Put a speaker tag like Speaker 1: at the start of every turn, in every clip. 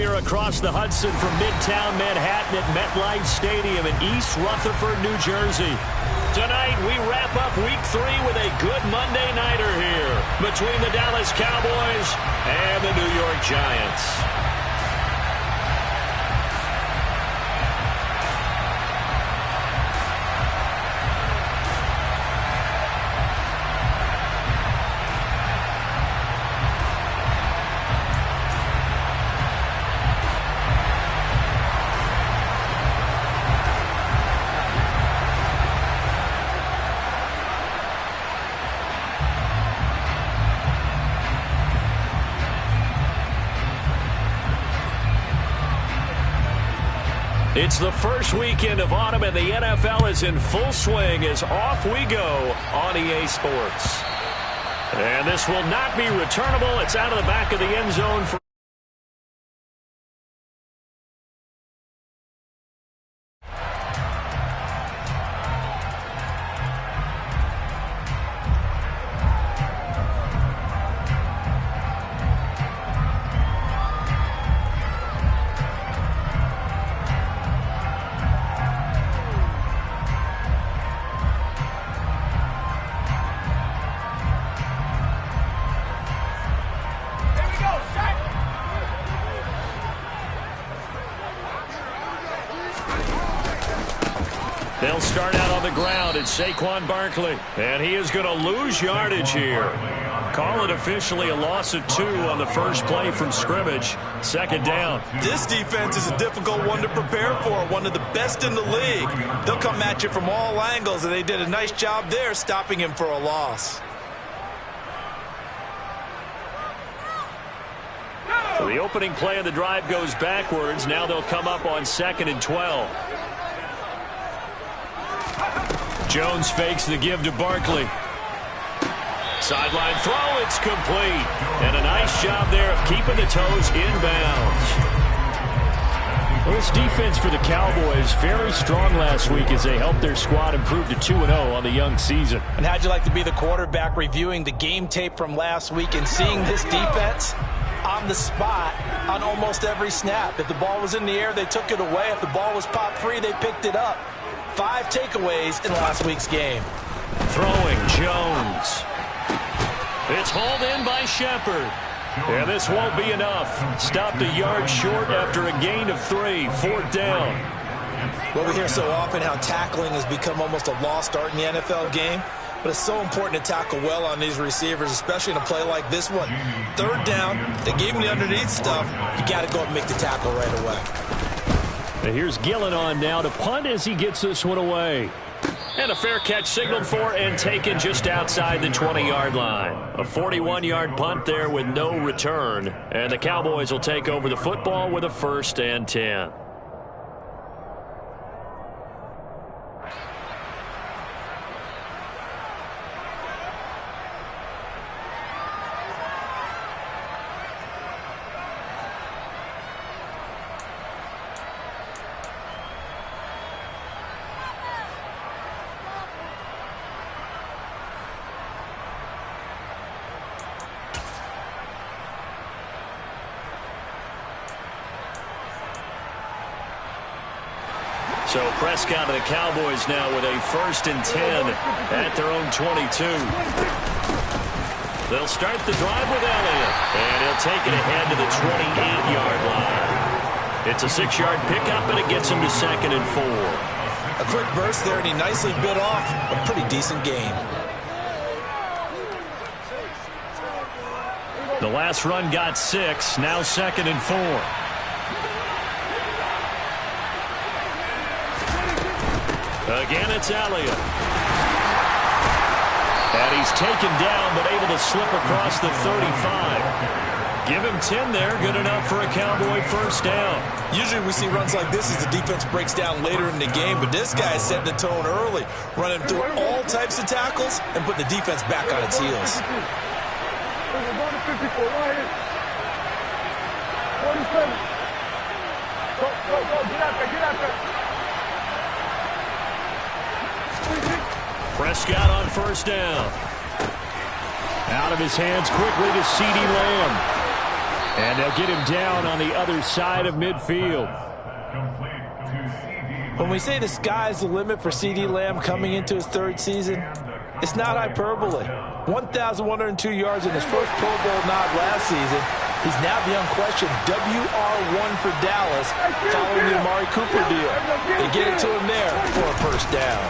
Speaker 1: We are across the Hudson from Midtown Manhattan at MetLife Stadium in East Rutherford, New Jersey. Tonight, we wrap up Week 3 with a good Monday nighter here between the Dallas Cowboys and the New York Giants. It's the first weekend of autumn, and the NFL is in full swing as off we go on EA Sports. And this will not be returnable. It's out of the back of the end zone for They'll start out on the ground. It's Saquon Barkley, and he is going to lose yardage here. Call it officially a loss of 2 on the first play from scrimmage. Second down.
Speaker 2: This defense is a difficult one to prepare for, one of the best in the league. They'll come at you from all angles, and they did a nice job there stopping him for a loss.
Speaker 1: So the opening play of the drive goes backwards. Now they'll come up on 2nd and 12. Jones fakes the give to Barkley. Sideline throw, it's complete. And a nice job there of keeping the toes inbounds. Well, this defense for the Cowboys very strong last week as they helped their squad improve to 2-0 on the young season.
Speaker 2: And how'd you like to be the quarterback reviewing the game tape from last week and seeing this defense on the spot on almost every snap? If the ball was in the air, they took it away. If the ball was popped free, they picked it up. 5 takeaways in last week's game.
Speaker 1: Throwing Jones. It's hauled in by Shepard. And this won't be enough. Stopped a yard short after a gain of 3. 4th down.
Speaker 2: Well, we hear so often how tackling has become almost a lost art in the NFL game. But it's so important to tackle well on these receivers, especially in a play like this one. 3rd down, they gave him the underneath stuff. You got to go up and make the tackle right away.
Speaker 1: And here's Gillen on now to punt as he gets this one away. And a fair catch signaled for and taken just outside the 20-yard line. A 41-yard punt there with no return. And the Cowboys will take over the football with a 1st and 10. So Prescott and the Cowboys now with a 1st and 10 at their own 22. They'll start the drive with Elliott, and he'll take it ahead to the 28-yard line. It's a 6-yard pickup, and it gets him to 2nd and 4.
Speaker 2: A quick burst there, and he nicely bit off a pretty decent gain.
Speaker 1: The last run got 6, now 2nd and 4. Again, it's Elliott. And he's taken down, but able to slip across the 35. Give him 10 there, good enough for a Cowboy 1st down.
Speaker 2: Usually we see runs like this as the defense breaks down later in the game, but this guy is setting the tone early, running through all types of tackles and putting the defense back on its heels.
Speaker 1: Prescott on 1st down. Out of his hands quickly to CeeDee Lamb. And they'll get him down on the other side of midfield.
Speaker 2: When we say the sky's the limit for CeeDee Lamb coming into his third season, it's not hyperbole. 1,102 yards in his first Pro Bowl nod last season. He's now the unquestioned WR1 for Dallas following the Amari Cooper deal. They get it to him there for a first down.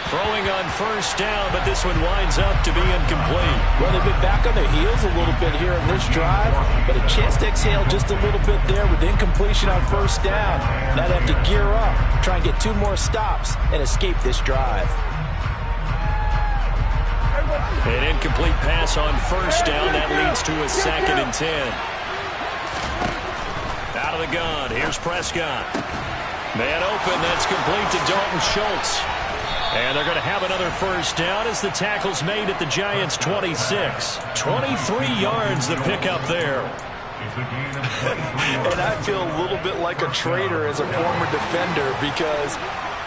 Speaker 1: Throwing on first down, but this one winds up to be incomplete.
Speaker 2: Well, they've been back on their heels a little bit here in this drive, but a chance to exhale just a little bit there with incompletion on first down. Now they have to gear up, try and get 2 more stops, and escape this drive.
Speaker 1: An incomplete pass on first down. That leads to a 2nd and 10. Out of the gun. Here's Prescott. Man open. That's complete to Dalton Schultz. And they're going to have another first down as the tackle's made at the Giants' 26. 23 yards the pickup there.
Speaker 2: And I feel a little bit like a traitor as a former defender because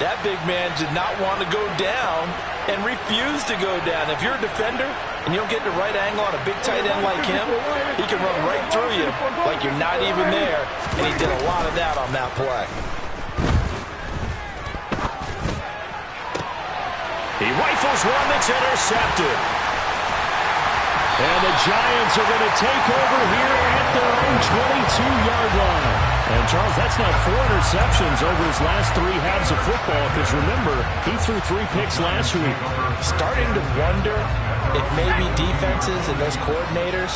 Speaker 2: that big man did not want to go down and refused to go down. If you're a defender and you don't get the right angle on a big tight end like him, he can run right through you like you're not even there. And he did a lot of that on that play.
Speaker 1: He rifles one that's intercepted. And the Giants are going to take over here at their own 22-yard line. And, Charles, that's now 4 interceptions over his last 3 halves of football because, remember, he threw 3 picks last week.
Speaker 2: Starting to wonder if maybe defenses and those coordinators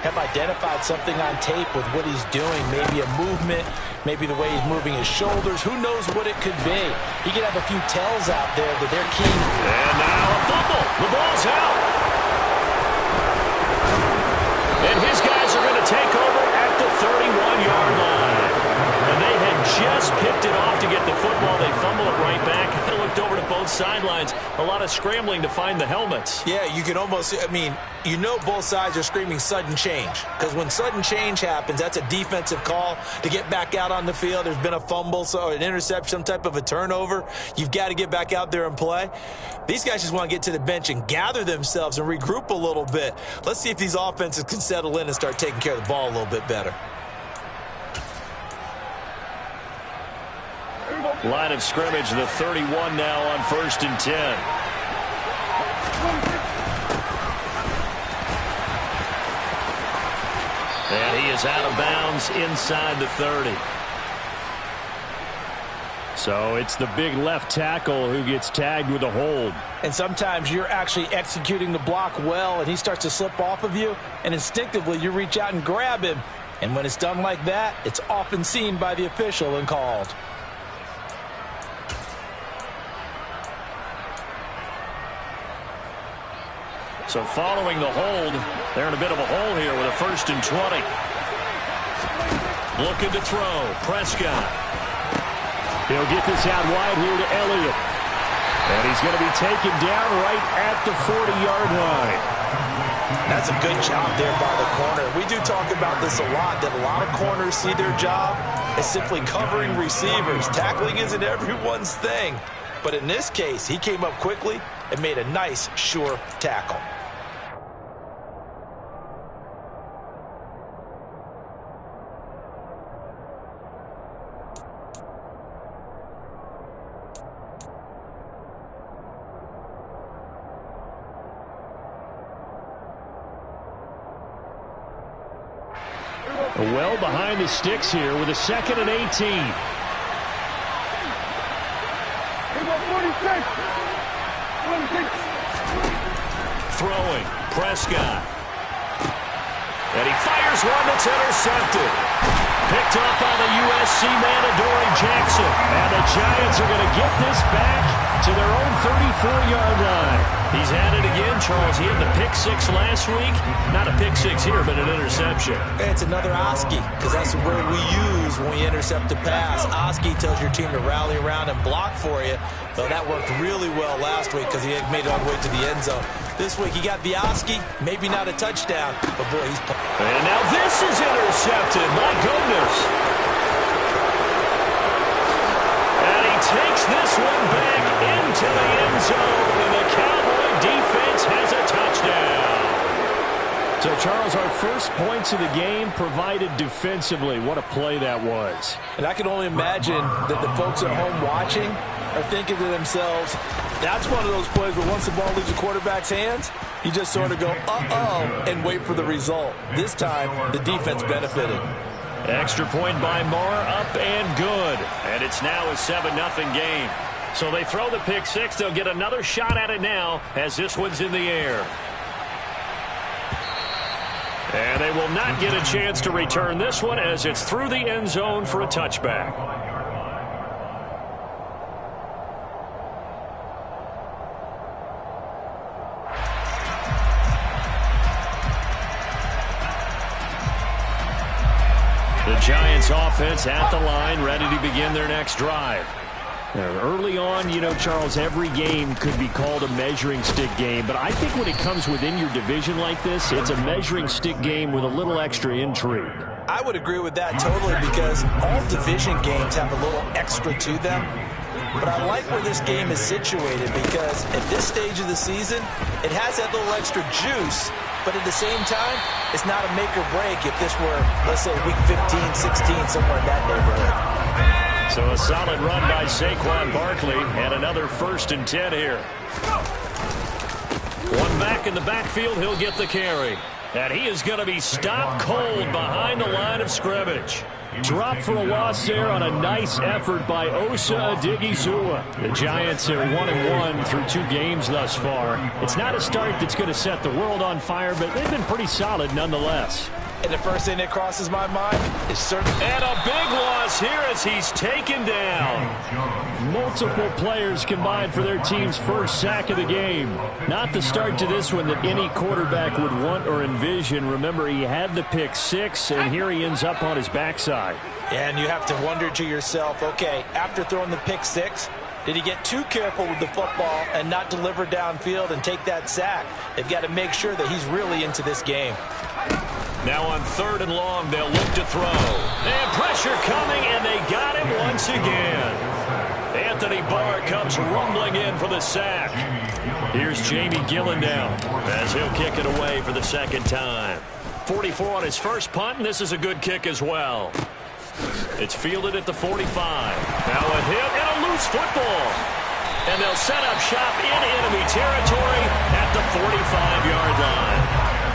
Speaker 2: have identified something on tape with what he's doing, maybe a movement, maybe the way he's moving his shoulders. Who knows what it could be? He could have a few tells out there that they're keen.
Speaker 1: And now a fumble. The ball's out. And his guys are going to take over at the 31-yard line. And they had just picked it off to get the football. They fumble it right back. They looked over to both sidelines. A lot of scrambling to find the helmets.
Speaker 2: Yeah, you can almost, you know both sides are screaming sudden change. Because when sudden change happens, that's a defensive call to get back out on the field. There's been a fumble, so an interception, some type of a turnover. You've got to get back out there and play. These guys just want to get to the bench and gather themselves and regroup a little bit. Let's see if these offenses can settle in and start taking care of the ball a little bit better.
Speaker 1: Line of scrimmage, the 31 now on 1st and 10. And he is out of bounds inside the 30. So it's the big left tackle who gets tagged with a hold.
Speaker 2: And sometimes you're actually executing the block well, and he starts to slip off of you, and instinctively you reach out and grab him. And when it's done like that, it's often seen by the official and called.
Speaker 1: So following the hold, they're in a bit of a hole here with a 1st and 20. Looking to throw. Prescott. He'll get this out wide here to Elliott. And he's going to be taken down right at the 40-yard line.
Speaker 2: That's a good job there by the corner. We do talk about this a lot, that a lot of corners see their job as simply covering receivers. Tackling isn't everyone's thing. But in this case, he came up quickly and made a nice, sure tackle.
Speaker 1: Well behind the sticks here with a 2nd and 18. Throwing. Prescott. And he fires one that's intercepted. Picked up by the USC man, Adoree Jackson. And the Giants are going to get this back to their own 34-yard line. He's had it again, Charles. He had the pick 6 last week. Not a pick 6 here, but an interception.
Speaker 2: It's another Oski, because that's the word we use when we intercept a pass. Oski tells your team to rally around and block for you. So that worked really well last week because he had made it all the way to the end zone. This week he got the Oski, maybe not a touchdown, but boy, he's...
Speaker 1: And now this is intercepted. My goodness. And he takes this one back into the end zone, and the Cowboy defense has a touchdown. Charles, our first points of the game provided defensively. What a play that was.
Speaker 2: And I can only imagine that the folks at home watching are thinking to themselves, that's one of those plays where once the ball leaves the quarterback's hands, you just sort of go, uh-oh, and wait for the result. This time, the defense benefited.
Speaker 1: Extra point by Moore, up and good. And it's now a 7-0 game. So they throw the pick six. They'll get another shot at it now as this one's in the air. And they will not get a chance to return this one as it's through the end zone for a touchback. The Giants offense at the line, ready to begin their next drive. Early on, you know, Charles, every game could be called a measuring stick game, but I think when it comes within your division like this, it's a measuring stick game with a little extra intrigue.
Speaker 2: I would agree with that totally because all division games have a little extra to them. But I like where this game is situated because at this stage of the season, it has that little extra juice, but at the same time, it's not a make or break if this were, let's say, week 15, 16, somewhere in that neighborhood.
Speaker 1: So a solid run by Saquon Barkley and another 1st and 10 here. One back in the backfield, he'll get the carry. And he is going to be stopped cold behind the line of scrimmage. Drop for a loss there on a nice effort by Osa Odighizuwa. The Giants are 1-1 through 2 games thus far. It's not a start that's going to set the world on fire, but they've been pretty solid nonetheless.
Speaker 2: And the first thing that crosses my mind is certainly...
Speaker 1: And a big loss here as he's taken down. Multiple players combined for their team's first sack of the game. Not the start to this one that any quarterback would want or envision. Remember, he had the pick six, and here he ends up on his backside.
Speaker 2: And you have to wonder to yourself, okay, after throwing the pick six, did he get too careful with the football and not deliver downfield and take that sack? They've got to make sure that he's really into this game.
Speaker 1: Now on 3rd and long, they'll look to throw. And pressure coming, and they got him once again. Anthony Barr comes rumbling in for the sack. Here's Jamie Gillendown as he'll kick it away for the second time. 44 on his first punt, and this is a good kick as well. It's fielded at the 45. Now a hit and a loose football. And they'll set up shop in enemy territory at the 45-yard line.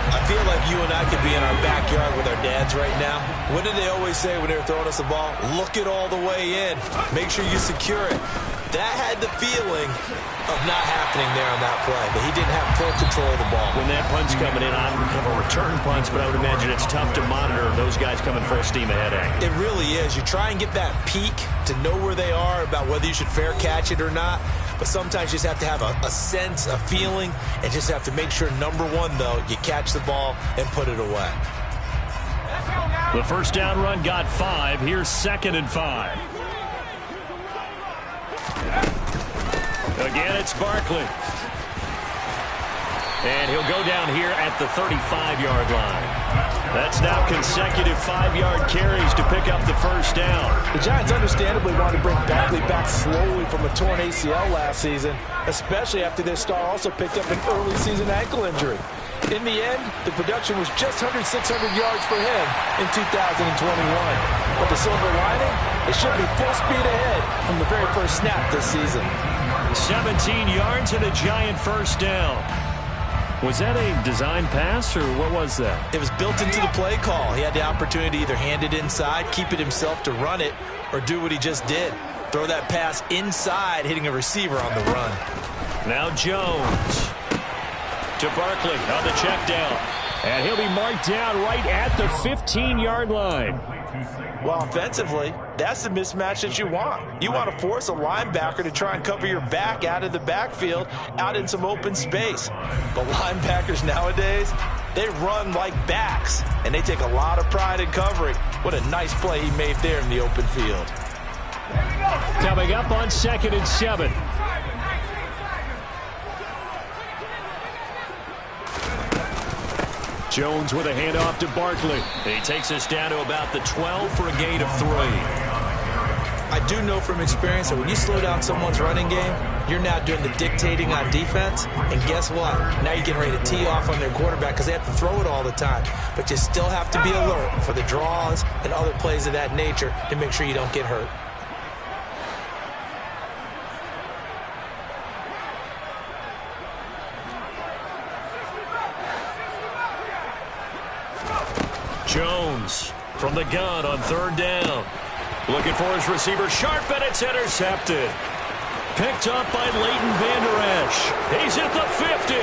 Speaker 2: I feel like you and I could be in our backyard with our dads right now. What did they always say when they were throwing us the ball? Look it all the way in. Make sure you secure it. That had the feeling of not happening there on that play, but he didn't have full control of the ball.
Speaker 1: When that punt's coming in, I don't have a return punch, but I would imagine it's tough to monitor those guys coming full steam ahead at you.
Speaker 2: It really is. You try and get that peek to know where they are about whether you should fair catch it or not. But sometimes you just have to have a sense, a feeling, and just have to make sure, number one, though, you catch the ball and put it away.
Speaker 1: The first down run got 5. Here's 2nd and 5. Again, it's Barkley. And he'll go down here at the 35-yard line. That's now consecutive 5-yard carries to pick up the first down.
Speaker 2: The Giants understandably want to bring Barkley back slowly from a torn ACL last season, especially after their star also picked up an early season ankle injury. In the end, the production was just under 600 yards for him in 2021. But the silver lining, it should be full speed ahead from the very first snap this season.
Speaker 1: 17 yards and a Giant first down. Was that a design pass, or what was that?
Speaker 2: It was built into the play call. He had the opportunity to either hand it inside, keep it himself to run it, or do what he just did. Throw that pass inside, hitting a receiver on the run.
Speaker 1: Now Jones to Barkley on the check down. And he'll be marked down right at the 15-yard line.
Speaker 2: Well, offensively, that's the mismatch that you want. You want to force a linebacker to try and cover your back out of the backfield, out in some open space. But linebackers nowadays, they run like backs, and they take a lot of pride in covering. What a nice play he made there in the open field.
Speaker 1: Coming up on 2nd and 7. Jones with a handoff to Barkley. He takes us down to about the 12 for a gain of 3.
Speaker 2: I do know from experience that when you slow down someone's running game, you're now doing the dictating on defense. And guess what? Now you're getting ready to tee off on their quarterback because they have to throw it all the time. But you still have to be alert for the draws and other plays of that nature to make sure you don't get hurt.
Speaker 1: Jones from the gun on third down. Looking for his receiver, Sharp, and it's intercepted. Picked up by Leighton Vander Esch. He's at the 50.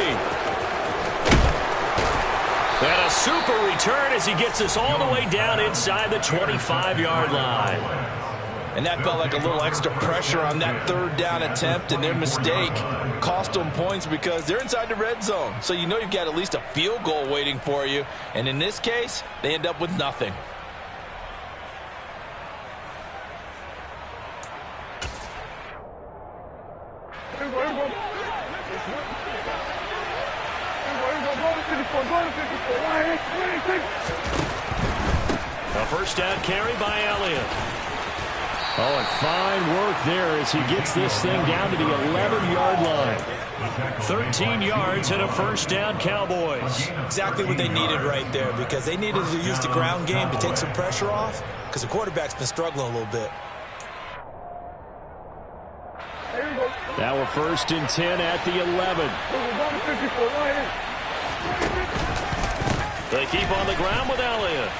Speaker 1: And a super return as he gets us all the way down inside the 25-yard line.
Speaker 2: And that felt like a little extra pressure on that third down attempt, and their mistake cost them points because they're inside the red zone. So you know you've got at least a field goal waiting for you. And in this case, they end up with nothing.
Speaker 1: A first down carry by Elliott. Oh, and fine work there as he gets this thing down to the 11-yard line. 13 yards and a first down, Cowboys.
Speaker 2: Exactly what they needed right there because they needed to use the ground game to take some pressure off because the quarterback's been struggling a little bit.
Speaker 1: Now a first and 10 at the 11. They keep on the ground with Elliott.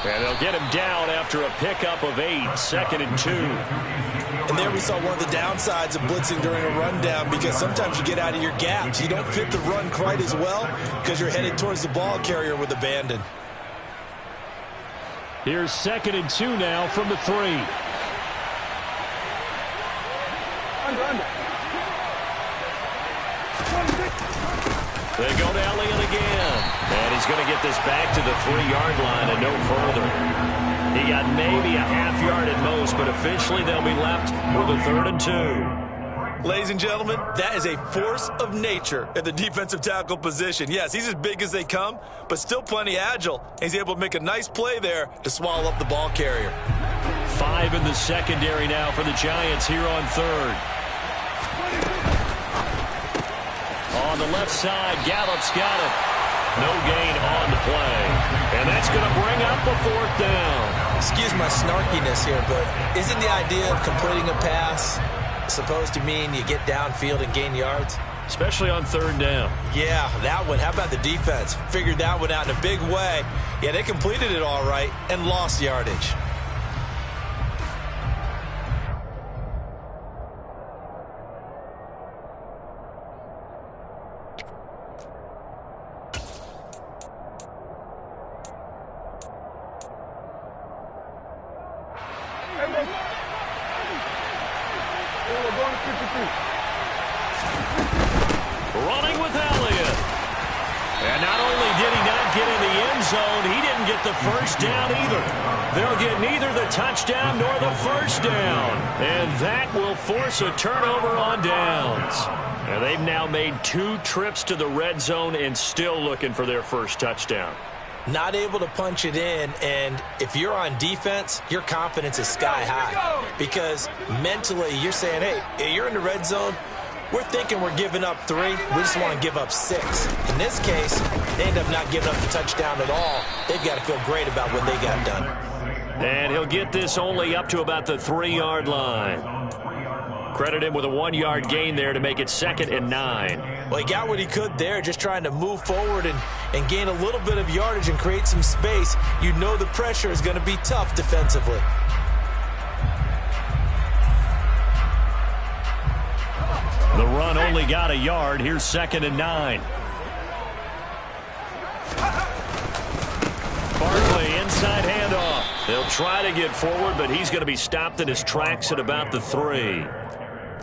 Speaker 1: And they'll get him down after a pickup of 8, 2nd and 2.
Speaker 2: And there we saw one of the downsides of blitzing during a rundown because sometimes you get out of your gaps. You don't fit the run quite as well because you're headed towards the ball carrier with abandon.
Speaker 1: Here's 2nd and 2 now from the 3. They go to Elliott again. And he's going to get this back to the 3-yard line and no further. He got maybe a half yard at most, but officially they'll be left with a 3rd and 2.
Speaker 2: Ladies and gentlemen, that is a force of nature at the defensive tackle position. Yes, he's as big as they come, but still plenty agile. He's able to make a nice play there to swallow up the ball carrier.
Speaker 1: 5 in the secondary now for the Giants here on 3rd. On the left side, Gallup's got it. No gain on the play. And that's going to bring up the 4th down.
Speaker 2: Excuse my snarkiness here, but isn't the idea of completing a pass supposed to mean you get downfield and gain yards?
Speaker 1: Especially on 3rd down.
Speaker 2: Yeah, that one. How about the defense? Figured that one out in a big way. Yeah, they completed it all right and lost yardage.
Speaker 1: Running with Elliott. And not only did he not get in the end zone, he didn't get the first down either. They'll get neither the touchdown nor the first down. And that will force a turnover on downs. And they've now made 2 trips to the red zone and still looking for their first touchdown.
Speaker 2: Not able to punch it in, and if you're on defense, your confidence is sky high. Because mentally, you're saying, hey, you're in the red zone. We're thinking we're giving up 3. We just want to give up 6. In this case, they end up not giving up the touchdown at all. They've got to feel great about what they got done.
Speaker 1: And he'll get this only up to about the 3-yard line. Credit him with a 1-yard gain there to make it 2nd and 9.
Speaker 2: Well, he got what he could there, just trying to move forward and gain a little bit of yardage and create some space. You know the pressure is going to be tough defensively.
Speaker 1: The run only got a yard. Here's 2nd and 9. Barkley, inside handoff. They'll try to get forward, but he's going to be stopped in his tracks at about the 3.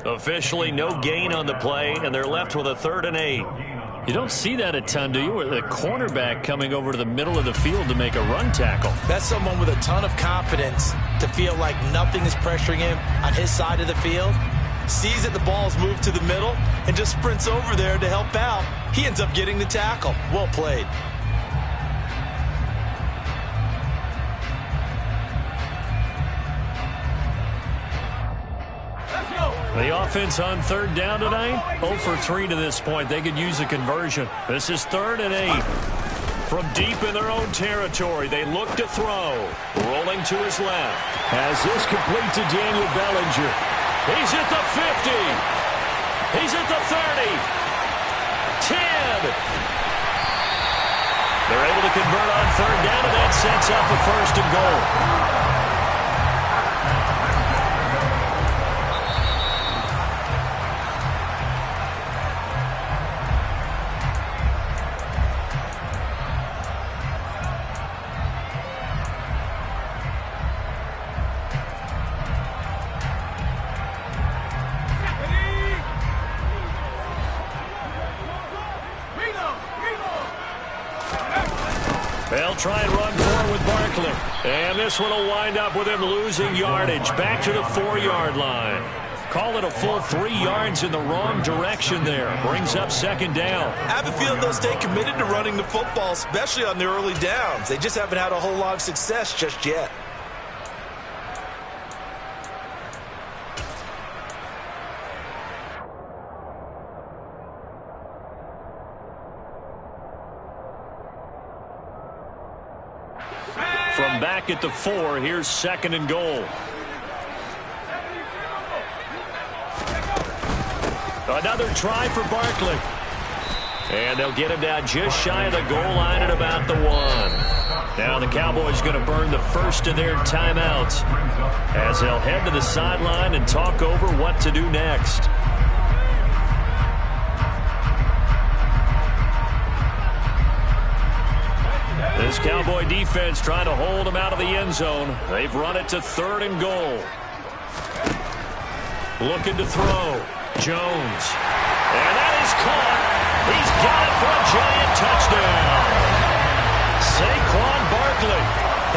Speaker 1: Officially, no gain on the play, and they're left with a 3rd and 8. You don't see that a ton, do you? With a cornerback coming over to the middle of the field to make a run tackle.
Speaker 2: That's someone with a ton of confidence to feel like nothing is pressuring him on his side of the field. Sees that the ball's moved to the middle and just sprints over there to help out. He ends up getting the tackle. Well played.
Speaker 1: The offense on third down tonight, 0 for 3 to this point. They could use a conversion. This is 3rd and 8. From deep in their own territory, they look to throw. Rolling to his left. Has this complete to Daniel Bellinger. He's at the 50. He's at the 30. 10. They're able to convert on third down, and that sets up a 1st and goal. They'll try and run forward with Barkley. And this one will wind up with him losing yardage. Back to the 4-yard line. Call it a full 3 yards in the wrong direction there. Brings up 2nd down.
Speaker 2: I have a feeling they'll stay committed to running the football, especially on the early downs. They just haven't had a whole lot of success just yet.
Speaker 1: From back at the 4, here's 2nd and goal. Another try for Barkley. And they'll get him down just shy of the goal line at about the 1. Now the Cowboys going to burn the first of their timeouts as they'll head to the sideline and talk over what to do next. This Cowboy defense trying to hold them out of the end zone. They've run it to 3rd and goal. Looking to throw. Jones. And that is caught. He's got it for a giant touchdown. Saquon Barkley,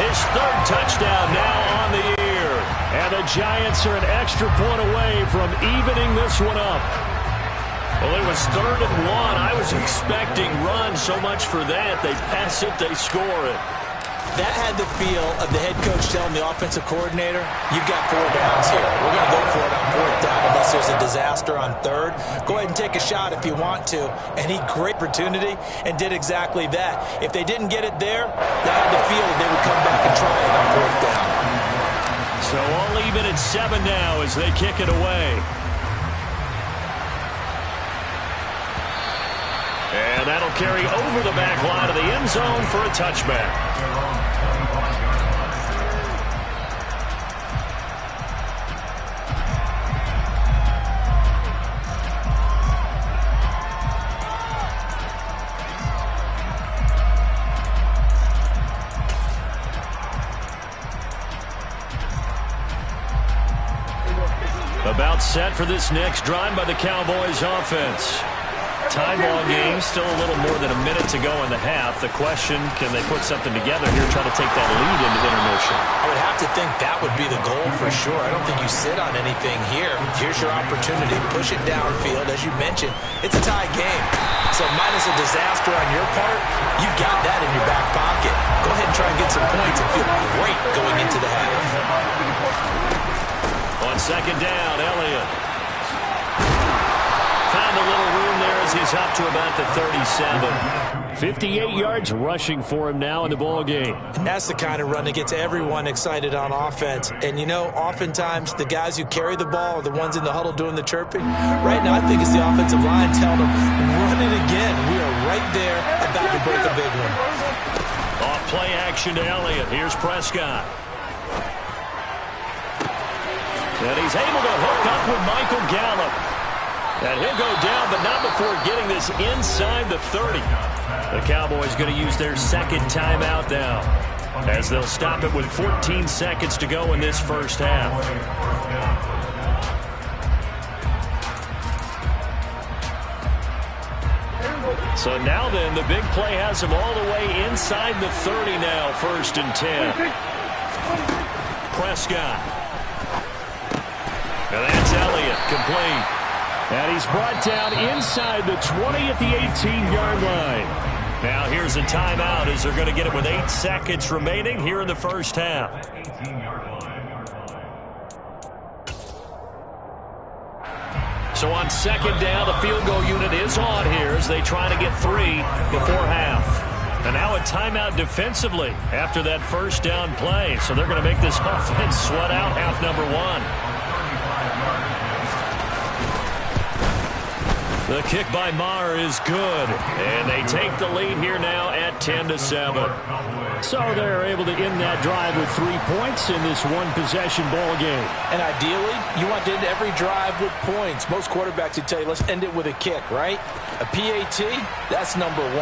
Speaker 1: his 3rd touchdown now on the year. And the Giants are an extra point away from evening this one up. Well, it was 3rd and 1. I was expecting run, so much for that. They pass it, they score it.
Speaker 2: That had the feel of the head coach telling the offensive coordinator, you've got 4 downs here. We're going to go for it on 4th down unless there's a disaster on 3rd. Go ahead and take a shot if you want to. And he great opportunity and did exactly that. If they didn't get it there, they had the feel that they would come back and try it on 4th down.
Speaker 1: So all even at 7 now as they kick it away. And that'll carry over the back line of the end zone for a touchback. About set for this next drive by the Cowboys offense. Tie ball game, still a little more than a minute to go in the half. The question, can they put something together here, try to take that lead into intermission?
Speaker 2: I would have to think that would be the goal for sure. I don't think you sit on anything here. Here's your opportunity. Push it downfield. As you mentioned, it's a tie game. So minus a disaster on your part, you've got that in your back pocket. Go ahead and try and get some points and feel great going into the half.
Speaker 1: On 2nd down, Elliott. Found a little room there as he's up to about the 37. 58 yards rushing for him now in the ball game.
Speaker 2: That's the kind of run that gets everyone excited on offense. And, you know, oftentimes the guys who carry the ball are the ones in the huddle doing the chirping. Right now, I think it's the offensive line telling them, run it again. We are right there about to break a big one.
Speaker 1: Off play action to Elliott. Here's Prescott. And he's able to hook up with Michael Gallup. And he'll go down, but not before getting this inside the 30. The Cowboys going to use their 2nd timeout now, as they'll stop it with 14 seconds to go in this first half. So now then, the big play has him all the way inside the 30 now, 1st and 10. Prescott. And that's Elliott, complete. And he's brought down inside the 20 at the 18-yard line. Now here's a timeout as they're going to get it with 8 seconds remaining here in the first half. So on second down, the field goal unit is on here as they try to get 3 before half. And now a timeout defensively after that first down play. So they're going to make this offense sweat out half number 1. The kick by Maher is good. And they take the lead here now at 10-7. So they're able to end that drive with 3 points in this one-possession ball game.
Speaker 2: And ideally, you want to end every drive with points. Most quarterbacks would tell you, let's end it with a kick, right? A PAT, that's number 1.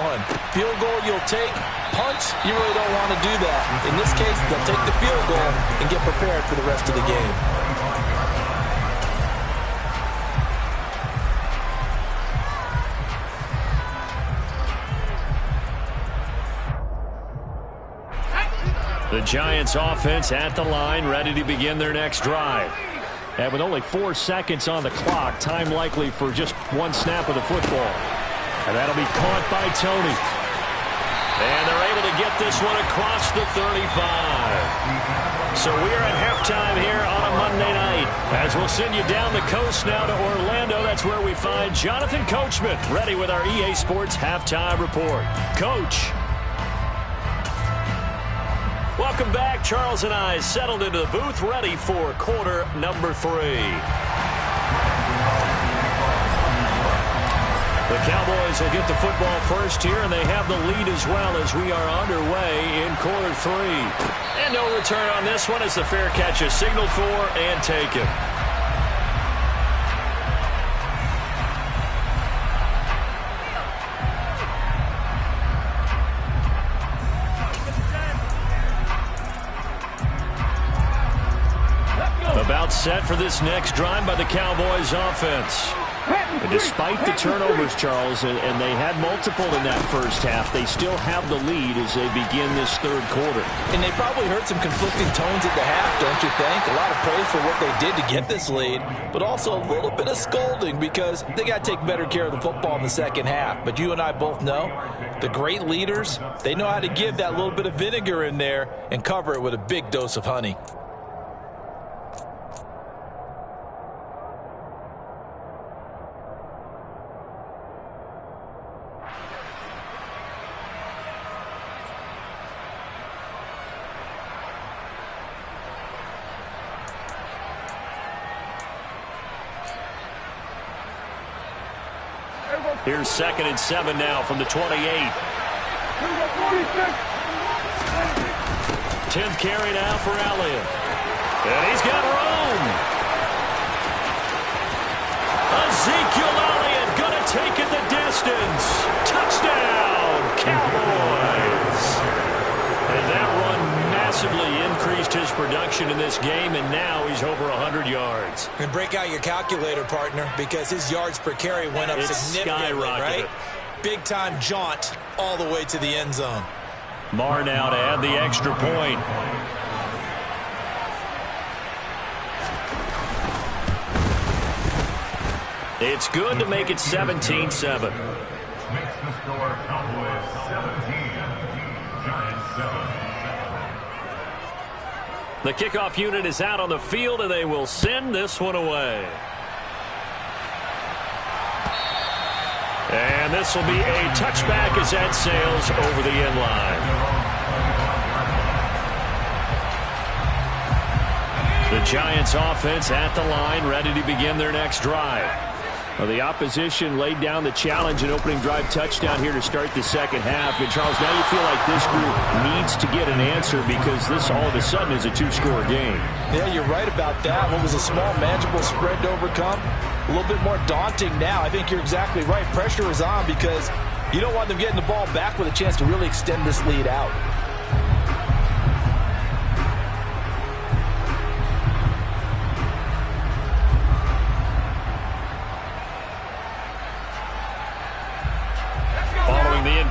Speaker 2: Field goal you'll take. Punts, you really don't want to do that. In this case, they'll take the field goal and get prepared for the rest of the game.
Speaker 1: The Giants offense at the line, ready to begin their next drive. And with only 4 seconds on the clock, time likely for just 1 snap of the football. And that'll be caught by Tony. And they're able to get this one across the 35. So we are at halftime here on a Monday night. As we'll send you down the coast now to Orlando, that's where we find Jonathan Coachman, ready with our EA Sports Halftime Report. Coach. Welcome back. Charles and I settled into the booth, ready for quarter number 3. The Cowboys will get the football first here, and they have the lead as well as we are underway in quarter 3. And no return on this one as the fair catch is signaled for and taken. About set for this next drive by the Cowboys offense. And despite the turnovers, Charles, and they had multiple in that first half, they still have the lead as they begin this third quarter.
Speaker 2: And they probably heard some conflicting tones at the half, don't you think? A lot of praise for what they did to get this lead, but also a little bit of scolding because they got to take better care of the football in the second half. But you and I both know the great leaders, they know how to give that little bit of vinegar in there and cover it with a big dose of honey.
Speaker 1: Here's 2nd and 7 now from the 28. 10th carry now for Elliott. And he's got room. Ezekiel Elliott going to take it the distance. Touchdown, Cowboys. And that run massively increased his production in this game, and now he's over 100 yards.
Speaker 2: And break out your calculator, partner, because his yards per carry went up significantly, right? Big-time jaunt all the way to the end zone.
Speaker 1: Maher now to add the extra point. It's good to make it 17-7.
Speaker 3: Makes the score Cowboys 17, Giants 7.
Speaker 1: The kickoff unit is out on the field, and they will send this one away. And this will be a touchback as that sails over the end line. The Giants offense at the line, ready to begin their next drive. Well, the opposition laid down the challenge and opening drive touchdown here to start the second half. And, Charles, now you feel like this group needs to get an answer because this all of a sudden is a 2-score game.
Speaker 2: Yeah, you're right about that. What was a small, manageable spread to overcome, a little bit more daunting now. I think you're exactly right. Pressure is on because you don't want them getting the ball back with a chance to really extend this lead out.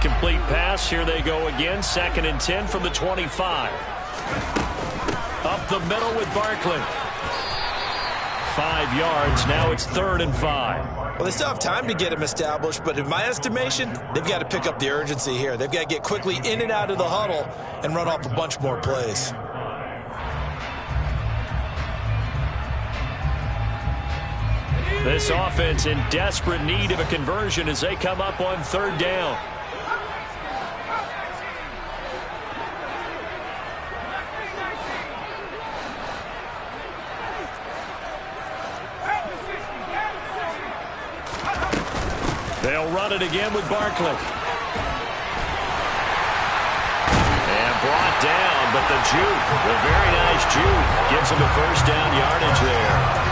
Speaker 1: Complete pass. Here they go again. 2nd and 10 from the 25. Up the middle with Barkley. 5 yards. Now it's 3rd and 5.
Speaker 2: Well, they still have time to get him established, but in my estimation, they've got to pick up the urgency here. They've got to get quickly in and out of the huddle and run off a bunch more plays.
Speaker 1: This offense in desperate need of a conversion as they come up on third down. They'll run it again with Barkley. And brought down, but the juke, the very nice juke, gives him a first down yardage there.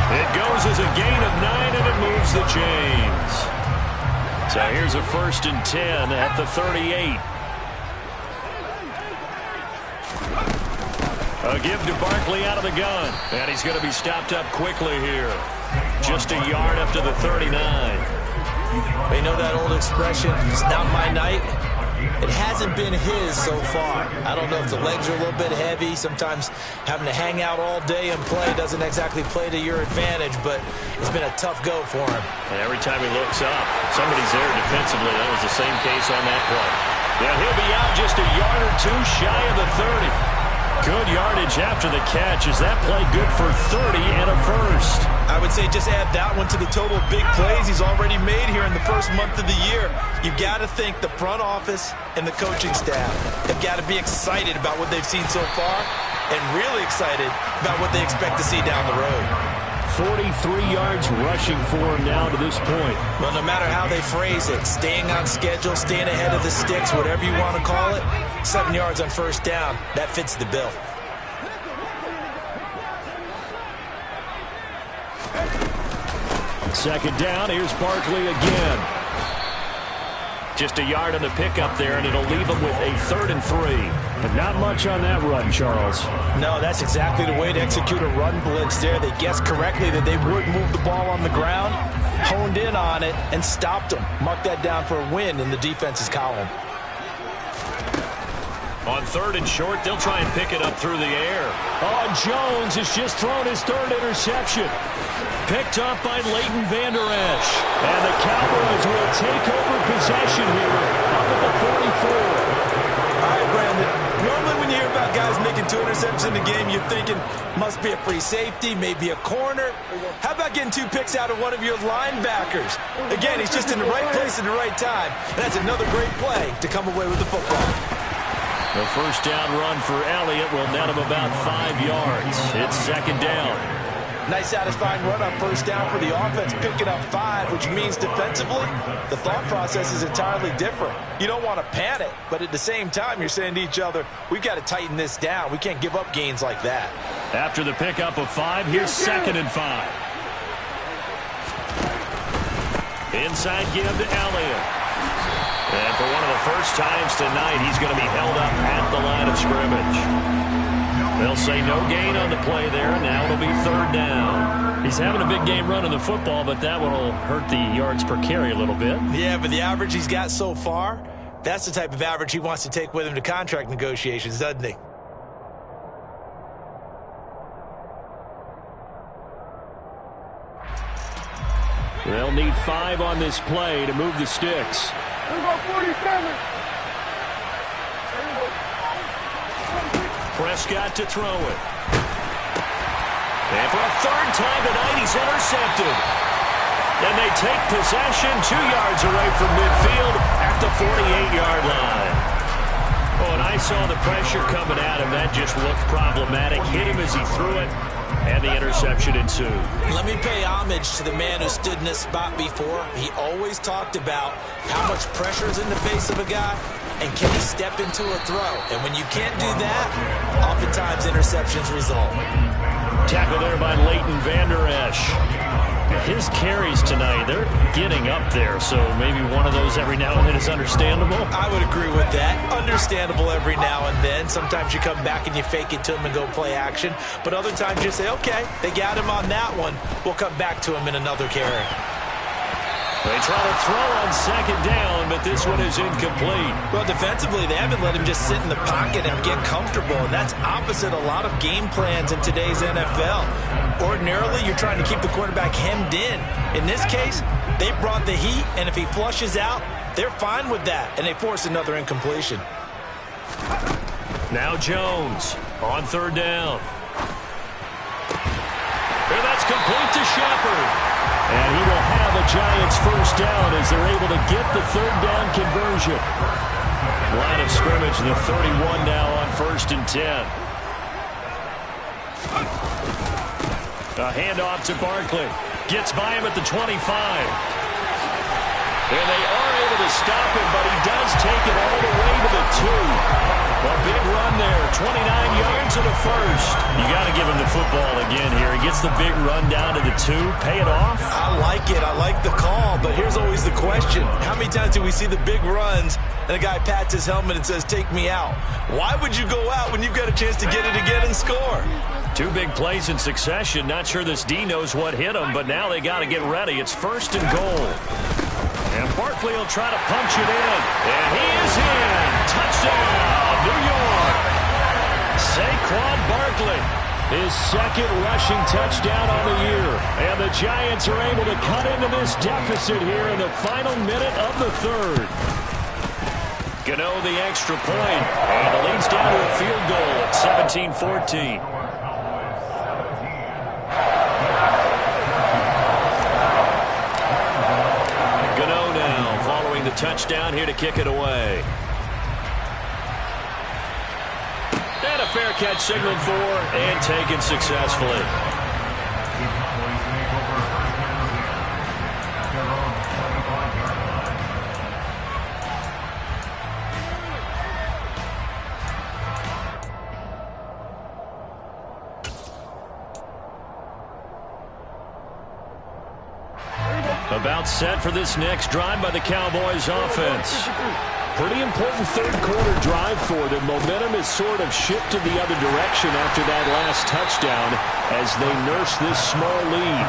Speaker 1: It goes as a gain of 9, and it moves the chains. So here's a 1st and 10 at the 38. A give to Barkley out of the gun. And he's going to be stopped up quickly here. Just a yard up to the 39.
Speaker 2: You know that old expression, it's not my night? It hasn't been his so far. I don't know if the legs are a little bit heavy. Sometimes having to hang out all day and play doesn't exactly play to your advantage, but it's been a tough go for him.
Speaker 1: And every time he looks up, somebody's there defensively. That was the same case on that play. Yeah, he'll be out just a yard or two shy of the 30. Good yardage after the catch. Is that play good for 30 and a first?
Speaker 2: I would say just add that one to the total of big plays he's already made here in the first month of the year. You've got to think the front office and the coaching staff have got to be excited about what they've seen so far and really excited about what they expect to see down the road.
Speaker 1: 43 yards rushing for him now to this point.
Speaker 2: Well, no matter how they phrase it, staying on schedule, staying ahead of the sticks, whatever you want to call it, 7 yards on first down, that fits the bill.
Speaker 1: Second down, here's Barkley again. Just a yard on the pickup there, and it'll leave him with a 3rd and 3. But not much on that run, Charles.
Speaker 2: No, that's exactly the way to execute a run blitz there. They guessed correctly that they would move the ball on the ground, honed in on it, and stopped them. Mark that down for a win in the defense's column.
Speaker 1: On 3rd and short, they'll try and pick it up through the air. Oh, Jones has just thrown his 3rd interception. Picked up by Leighton Vander Esch. And the Cowboys will take over possession here up at the 44.
Speaker 2: All right, Brandon. Normally when you hear about guys making 2 interceptions in the game, you're thinking must be a free safety, maybe a corner. How about getting 2 picks out of one of your linebackers? Again, he's just in the right place at the right time. And that's another great play to come away with the football.
Speaker 1: The first down run for Elliott will net him about 5 yards. It's 2nd down.
Speaker 2: Nice satisfying run on first down for the offense, picking up 5, which means defensively, the thought process is entirely different. You don't want to panic, but at the same time, you're saying to each other, we've got to tighten this down. We can't give up gains like that.
Speaker 1: After the pickup of 5, here's 2nd and 5. Inside give to Elliott. And for one of the first times tonight, he's going to be held up at the line of scrimmage. They'll say no gain on the play there, and now it'll be 3rd down. He's having a big game running the football, but that one will hurt the yards per carry a little bit.
Speaker 2: Yeah, but the average he's got so far, that's the type of average he wants to take with him to contract negotiations, doesn't he?
Speaker 1: They'll need 5 on this play to move the sticks.
Speaker 4: Here we go, 47.
Speaker 1: Prescott to throw it. And for a 3rd time tonight, he's intercepted. And they take possession 2 yards away from midfield at the 48-yard line. Oh, and I saw the pressure coming at him. That just looked problematic. Hit him as he threw it, and the interception ensued.
Speaker 2: Let me pay homage to the man who stood in this spot before. He always talked about how much pressure is in the face of a guy, and can he step into a throw. And when you can't do that, oftentimes interceptions result.
Speaker 1: Tackle there by Leighton Vander Esch. His carries tonight, they're getting up there, so maybe one of those every now and then is understandable.
Speaker 2: I would agree with that. Understandable every now and then. Sometimes you come back and you fake it to him and go play action. But other times you say, okay, they got him on that one. We'll come back to him in another carry.
Speaker 1: They try to throw on 2nd down, but this one is incomplete.
Speaker 2: Well, defensively, they haven't let him just sit in the pocket and get comfortable, and that's opposite a lot of game plans in today's NFL. Ordinarily, you're trying to keep the quarterback hemmed in. In this case, they brought the heat, and if he flushes out, they're fine with that, and they force another incompletion.
Speaker 1: Now Jones on 3rd down. And that's complete to Shepard. And he will have a Giants first down as they're able to get the third down conversion. Line of scrimmage, the 31 now on 1st and 10. A handoff to Barkley. Gets by him at the 25. And they are able to stop him, but he does take it all the way to the 2. A big run there, 29 yards and a first. You got to give him the football again here. He gets the big run down to the 2. Pay it off.
Speaker 2: I like it. I like the call, but here's always the question. How many times do we see the big runs and a guy pats his helmet and says, take me out? Why would you go out when you've got a chance to get it again and score?
Speaker 1: 2 big plays in succession. Not sure this D knows what hit him, but now they got to get ready. It's 1st and goal. And Barkley will try to punch it in. And he is in. Touchdown, New York. Saquon Barkley, his 2nd rushing touchdown on the year. And the Giants are able to cut into this deficit here in the final minute of the 3rd. Gano the extra point. And it leads down to a field goal at 17-14. The touchdown here to kick it away. And a fair catch signaled for and taken successfully. About set for this next drive by the Cowboys offense. Pretty important 3rd quarter drive for them. Momentum has sort of shifted the other direction after that last touchdown as they nurse this small lead.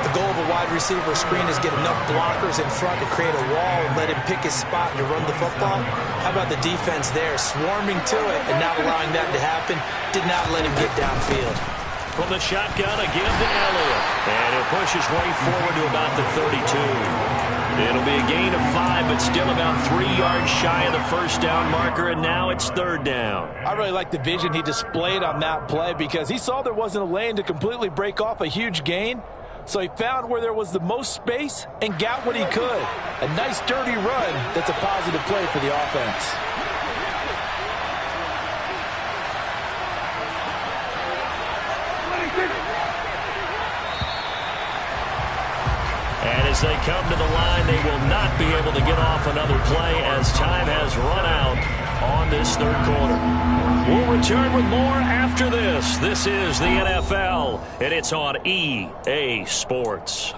Speaker 2: The goal of a wide receiver screen is get enough blockers in front to create a wall and let him pick his spot to run the football. How about the defense there, swarming to it and not allowing that to happen? Did not let him get downfield.
Speaker 1: From the shotgun again to Elliott. And he'll push his way forward to about the 32. It'll be a gain of 5, but still about 3 yards shy of the first down marker, and now it's 3rd down.
Speaker 2: I really like the vision he displayed on that play because he saw there wasn't a lane to completely break off a huge gain. So he found where there was the most space and got what he could. A nice dirty run that's a positive play for the offense.
Speaker 1: And as they come to the line, they will not be able to get off another play as time has run out on this 3rd quarter. We'll return with more after this. This is the NFL, and it's on EA Sports.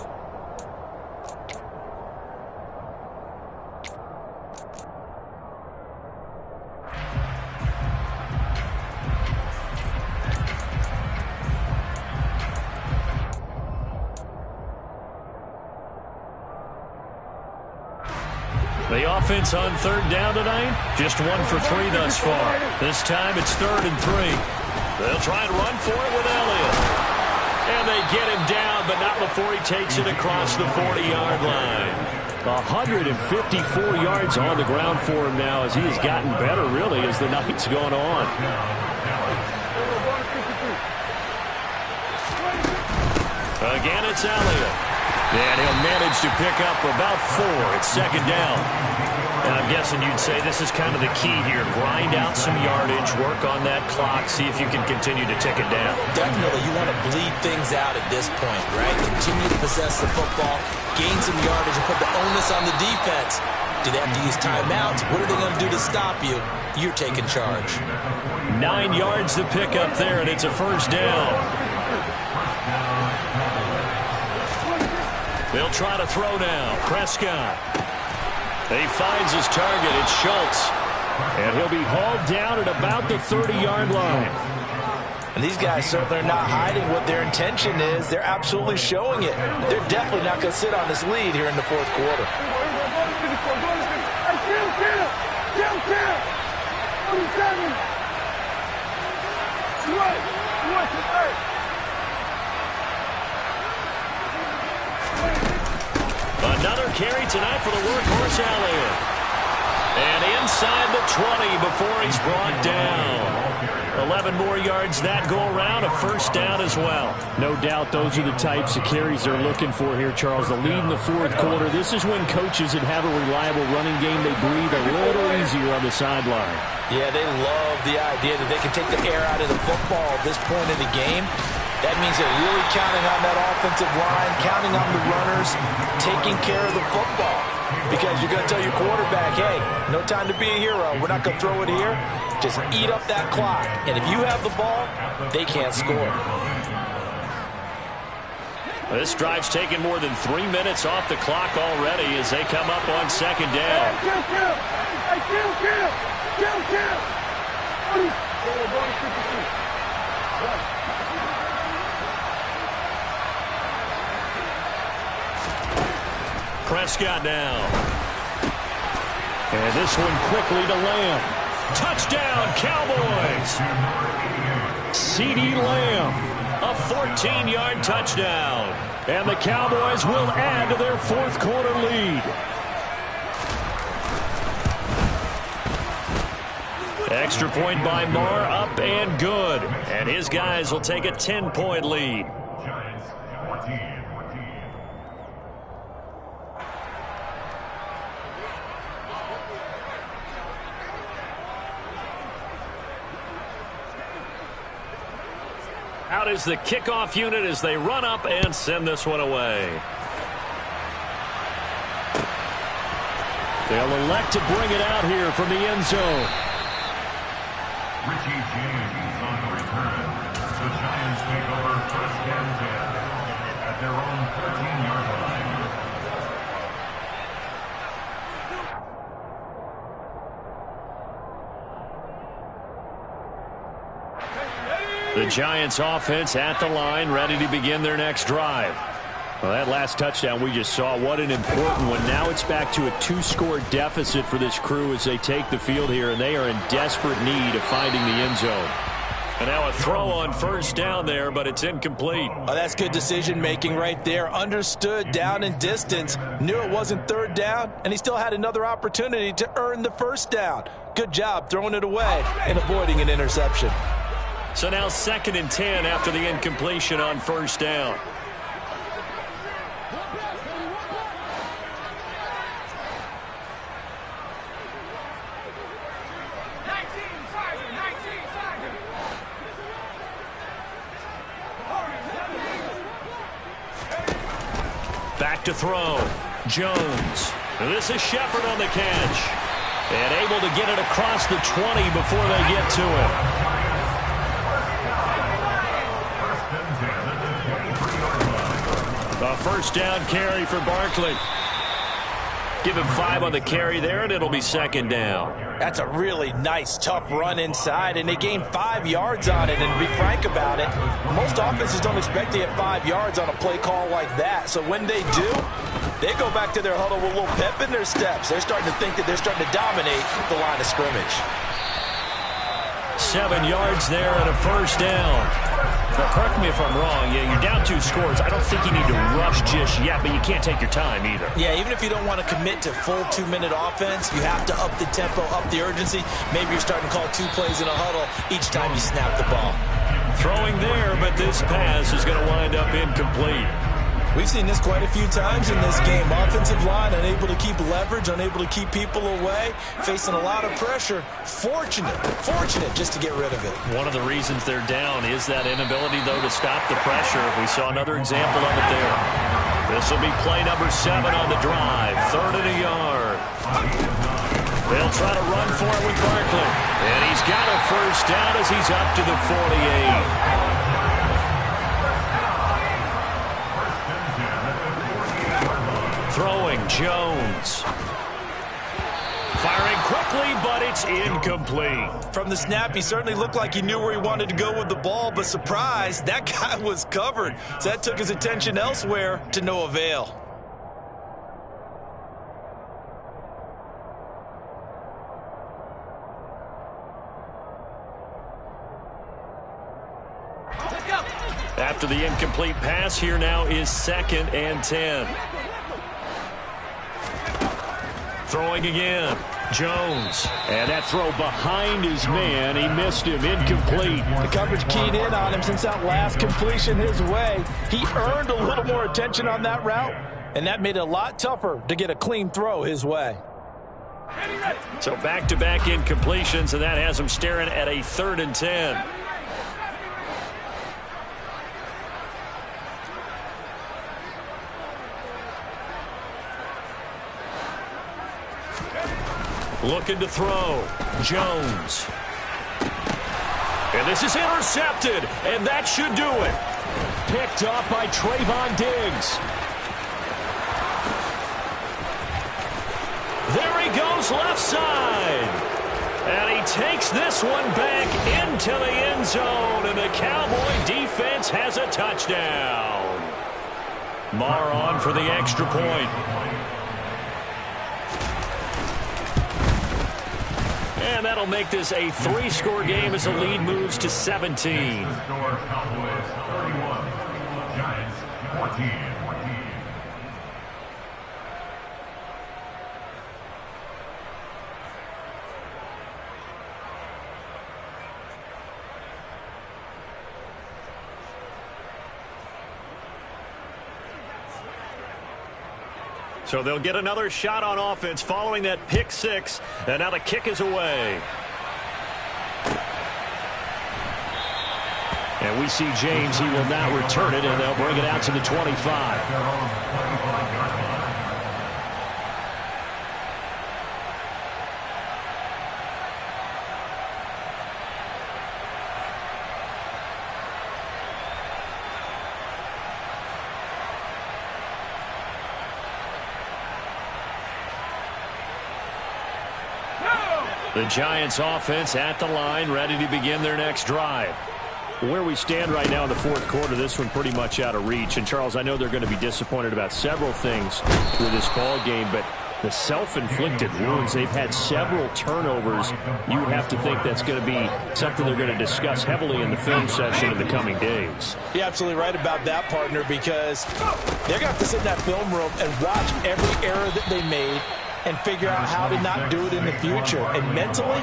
Speaker 1: The offense on 3rd down tonight, just 1 for 3 thus far. This time it's 3rd and 3. They'll try and run for it with Elliott. And they get him down, but not before he takes it across the 40-yard line. 154 yards on the ground for him now as he has gotten better, really, as the night's gone on. Again, it's Elliott. And he'll manage to pick up about 4 at 2nd down. And I'm guessing you'd say this is kind of the key here. Grind out some yardage, work on that clock, see if you can continue to tick it down.
Speaker 2: Definitely, you want to bleed things out at this point, right? Continue to possess the football, gain some yardage, and put the onus on the defense. Do they have to use timeouts? What are they going to do to stop you? You're taking charge.
Speaker 1: 9 yards to pick up there, and it's a 1st down. They'll try to throw now. Prescott. He finds his target. It's Schultz. And he'll be hauled down at about the 30-yard line.
Speaker 2: And these guys certainly are not hiding what their intention is. They're absolutely showing it. They're definitely not going to sit on this lead here in the 4th quarter.
Speaker 1: Another carry tonight for the workhorse Elliott. And inside the 20 before he's brought down. 11 more yards that go around, a first down as well.
Speaker 4: No doubt those are the types of carries they're looking for here, Charles. The lead in the fourth quarter. This is when coaches that have a reliable running game, they breathe a little easier on the sideline.
Speaker 2: Yeah, they love the idea that they can take the air out of the football at this point in the game. That means they're really counting on that offensive line, counting on the runners, taking care of the football. Because you're going to tell your quarterback, hey, no time to be a hero. We're not going to throw it here. Just eat up that clock. And if you have the ball, they can't score.
Speaker 1: This drive's taken more than 3 minutes off the clock already as they come up on second down. Prescott now. And this one quickly to Lamb. Touchdown, Cowboys! CeeDee Lamb, a 14-yard touchdown. And the Cowboys will add to their fourth quarter lead. Extra point by Marr, up and good. And his guys will take a 10-point lead.
Speaker 3: Giants 14.
Speaker 1: Out is the kickoff unit as they run up and send this one away. They'll elect to bring it out here from the end zone.
Speaker 3: Richie James on the return. The Giants take over first and 10 at their own 13-yard line.
Speaker 1: The Giants offense at the line, ready to begin their next drive. Well, that last touchdown we just saw, what an important one. Now it's back to a 2-score deficit for this crew as they take the field here, and they are in desperate need of finding the end zone. And now a throw on first down there, but it's incomplete.
Speaker 2: Oh, that's good decision-making right there. Understood down and distance, knew it wasn't third down, and he still had another opportunity to earn the first down. Good job throwing it away and avoiding an interception.
Speaker 1: So now 2nd and 10 after the incompletion on first down. Back to throw. Jones. This is Shepard on the catch. And able to get it across the 20 before they get to it. A first down carry for Barkley. Give him 5 on the carry there, and it'll be 2nd down.
Speaker 2: That's a really nice, tough run inside, and they gained 5 yards on it. And to be frank about it, most offenses don't expect to get 5 yards on a play call like that. So when they do, they go back to their huddle with a little pep in their steps. They're starting to think that they're starting to dominate the line of scrimmage.
Speaker 1: 7 yards there and a first down. Now, correct me if I'm wrong. Yeah, you're down 2 scores. I don't think you need to rush just yet, but you can't take your time either.
Speaker 2: Yeah, even if you don't want to commit to full 2-minute offense, you have to up the tempo, up the urgency. Maybe you're starting to call 2 plays in a huddle each time you snap the ball.
Speaker 1: Throwing there, but this pass is going to wind up incomplete.
Speaker 2: We've seen this quite a few times in this game. Offensive line unable to keep leverage, unable to keep people away, facing a lot of pressure. Fortunate just to get rid of it.
Speaker 1: One of the reasons they're down is that inability, though, to stop the pressure. We saw another example of it there. This will be play number 7 on the drive. 3rd and a yard. They'll try to run for it with Barkley. And he's got a first down as he's up to the 48. Throwing Jones. Firing quickly, but it's incomplete.
Speaker 2: From the snap, he certainly looked like he knew where he wanted to go with the ball, but surprise, that guy was covered. So that took his attention elsewhere to no avail.
Speaker 1: After the incomplete pass, here now is 2nd and 10. Throwing again. Jones.
Speaker 4: And that throw behind his man. He missed him. Incomplete.
Speaker 2: The coverage keyed in on him since that last completion his way. He earned a little more attention on that route, and that made it a lot tougher to get a clean throw his way.
Speaker 1: So back-to-back incompletions, and that has him staring at a 3rd and 10. Looking to throw. Jones. And this is intercepted, and that should do it.
Speaker 4: Picked up by Trayvon Diggs.
Speaker 1: There he goes left side. And he takes this one back into the end zone, and the Cowboy defense has a touchdown. Marr on for the extra point. And that'll make this a 3-score game as the lead moves to 17.
Speaker 3: Score Cowboys 31, Giants 14.
Speaker 1: So they'll get another shot on offense following that pick 6. And now the kick is away.
Speaker 4: And we see James. He will not return it, and they'll bring it out to the 25.
Speaker 1: The Giants offense at the line, ready to begin their next drive.
Speaker 4: Where we stand right now in the 4th quarter, this one pretty much out of reach. And, Charles, I know they're going to be disappointed about several things with this ball game, but the self-inflicted wounds, they've had several turnovers. You would have to think that's going to be something they're going to discuss heavily in the film session in the coming days.
Speaker 2: You're absolutely right about that, partner, because they're going to have to sit in that film room and watch every error that they made and figure out how to not do it in the future. And mentally,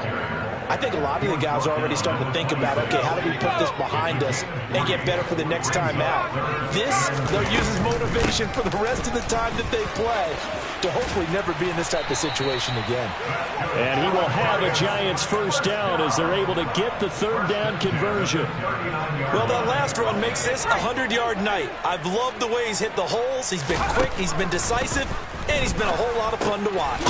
Speaker 2: I think a lot of the guys are already starting to think about, okay, how do we put this behind us and get better for the next time out? This, they'll use as motivation for the rest of the time that they play to hopefully never be in this type of situation again.
Speaker 4: And he will have a Giants first down as they're able to get the 3rd down conversion.
Speaker 2: Well, that last run makes this a 100-yard night. I've loved the way he's hit the holes. He's been quick, he's been decisive, and he's been a whole lot of fun to watch.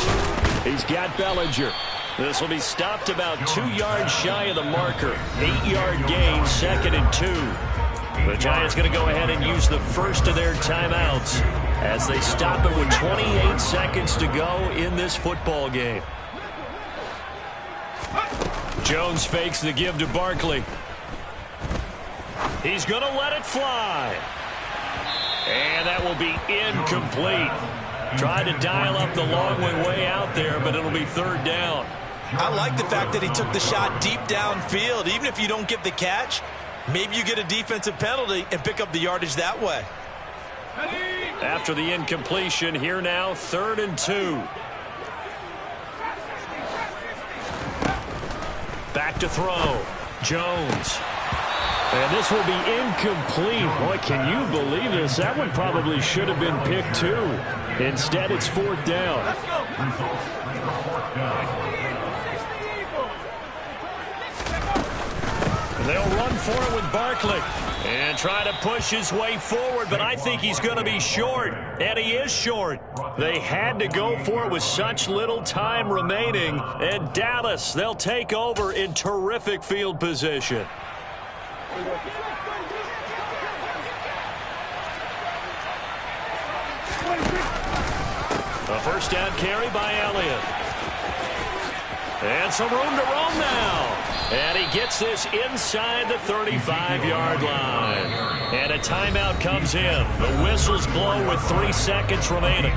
Speaker 4: He's got Bellinger.
Speaker 1: This will be stopped about 2 yards shy of the marker. 8-yard gain, 2nd and 2. The Giants going to go ahead and use the first of their timeouts as they stop it with 28 seconds to go in this football game. Jones fakes the give to Barkley. He's going to let it fly. And that will be incomplete. Tried to dial up the long way out there, but it'll be 3rd down.
Speaker 2: I like the fact that he took the shot deep downfield. Even if you don't get the catch, maybe you get a defensive penalty and pick up the yardage that way.
Speaker 1: After the incompletion, here now, 3rd and 2. Back to throw. Jones.
Speaker 4: And this will be incomplete. Boy, can you believe this? That one probably should have been picked too. Instead, it's 4th down.
Speaker 1: They'll run for it with Barkley and try to push his way forward, but I think he's going to be short, and he is short. They had to go for it with such little time remaining, and Dallas, they'll take over in terrific field position. A first down carry by Elliott. And some room to roam now. And he gets this inside the 35-yard line. And a timeout comes in. The whistles blow with 3 seconds remaining.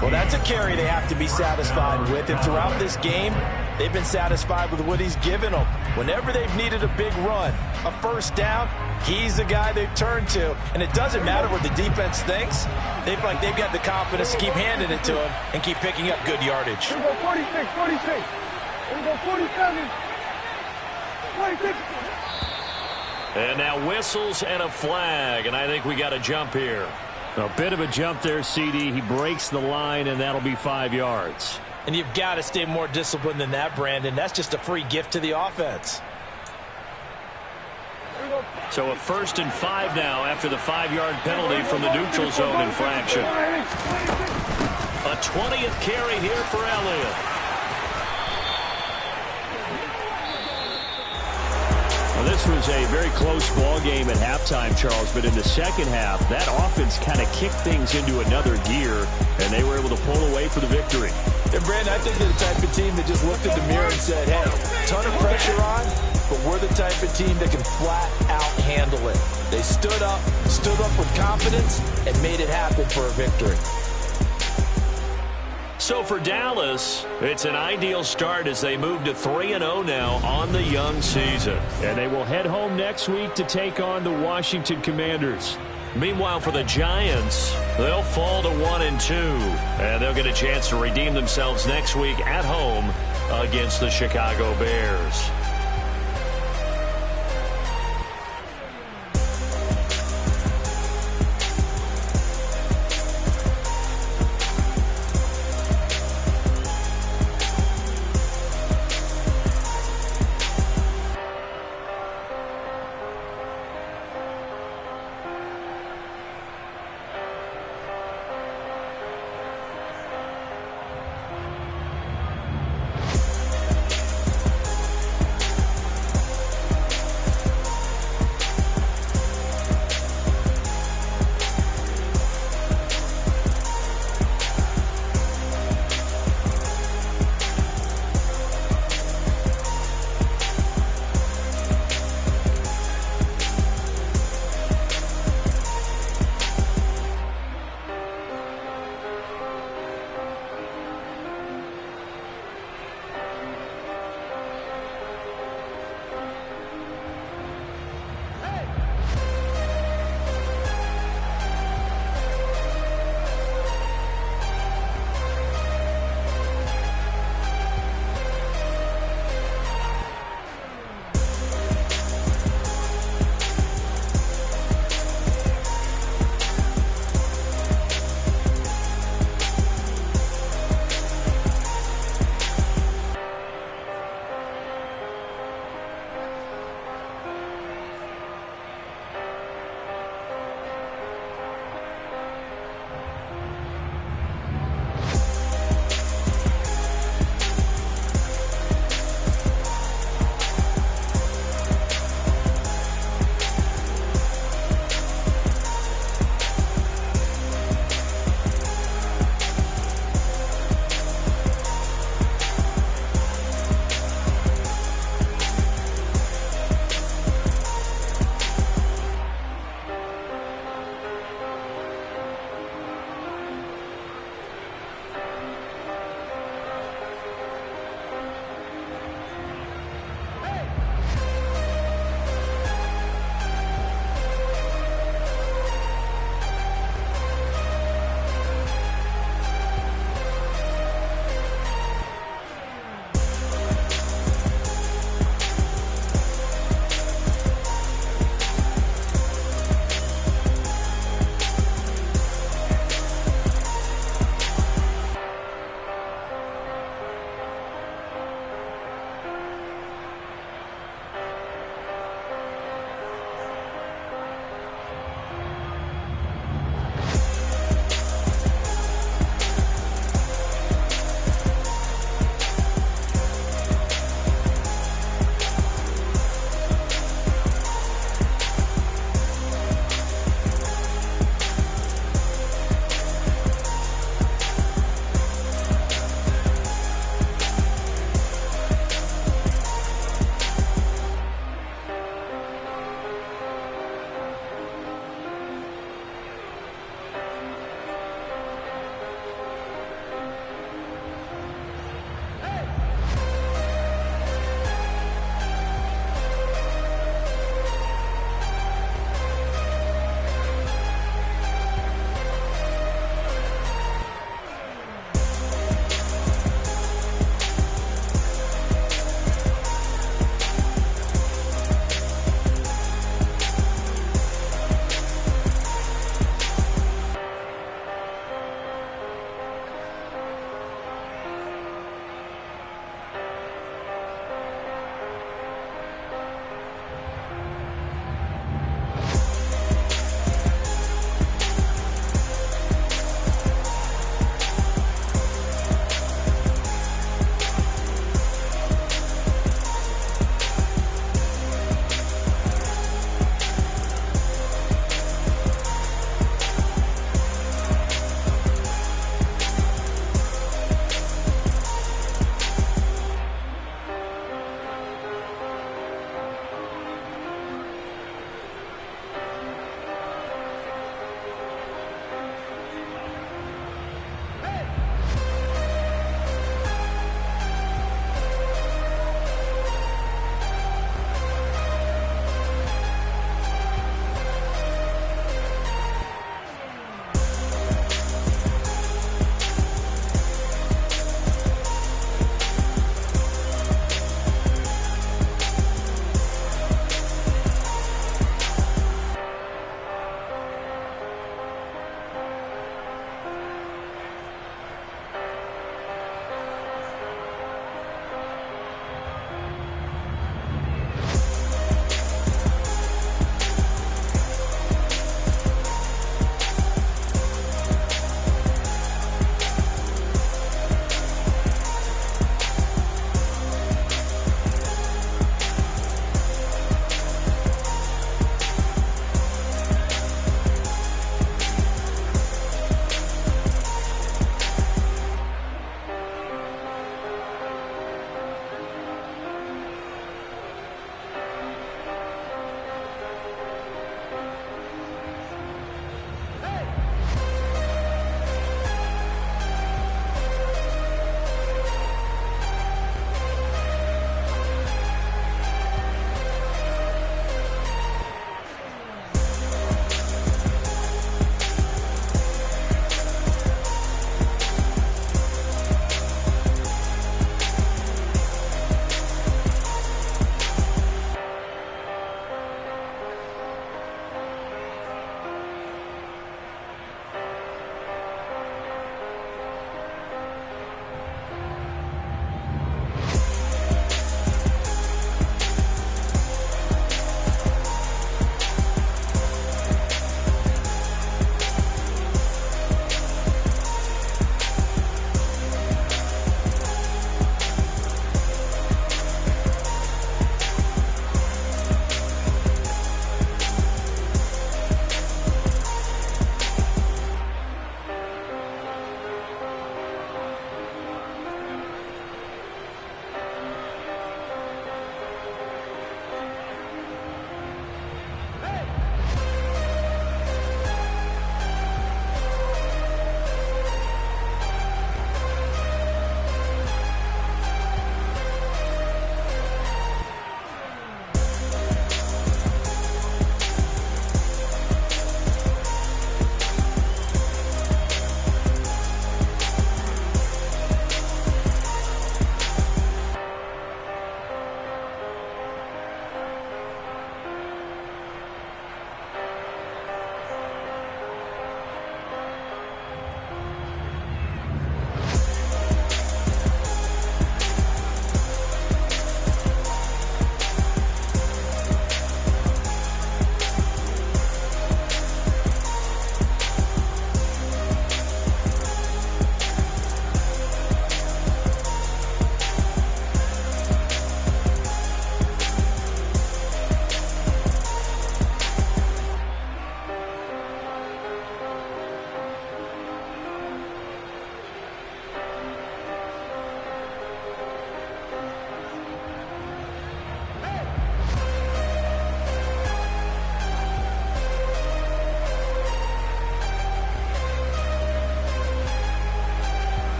Speaker 2: Well, that's a carry they have to be satisfied with. And throughout this game, they've been satisfied with what he's given them. Whenever they've needed a big run, a first down, he's the guy they've turned to. And it doesn't matter what the defense thinks. They feel like they've got the confidence to keep handing it to him and keep picking up good yardage.
Speaker 5: Here we go 46, 46. Here we go 47. 46.
Speaker 1: And now whistles and a flag, and I think we got a jump here.
Speaker 4: A bit of a jump there, CD. He breaks the line, and that'll be 5 yards.
Speaker 2: And you've got to stay more disciplined than that, Brandon. That's just a free gift to the offense.
Speaker 1: So a 1st and 5 now after the 5-yard penalty from the neutral zone infraction. A 20th carry here for Elliott.
Speaker 4: Well, this was a very close ball game at halftime, Charles, but in the second half, that offense kind of kicked things into another gear, and they were able to pull away for the victory.
Speaker 2: And, Brandon, I think they're the type of team that just looked in the mirror and said, hey, ton of pressure on, but we're the type of team that can flat out handle it. They stood up with confidence, and made it happen for a victory.
Speaker 1: So for Dallas, it's an ideal start as they move to 3-0 now on the young season.
Speaker 4: And they will head home next week to take on the Washington Commanders.
Speaker 1: Meanwhile, for the Giants, they'll fall to 1-2, and they'll get a chance to redeem themselves next week at home against the Chicago Bears.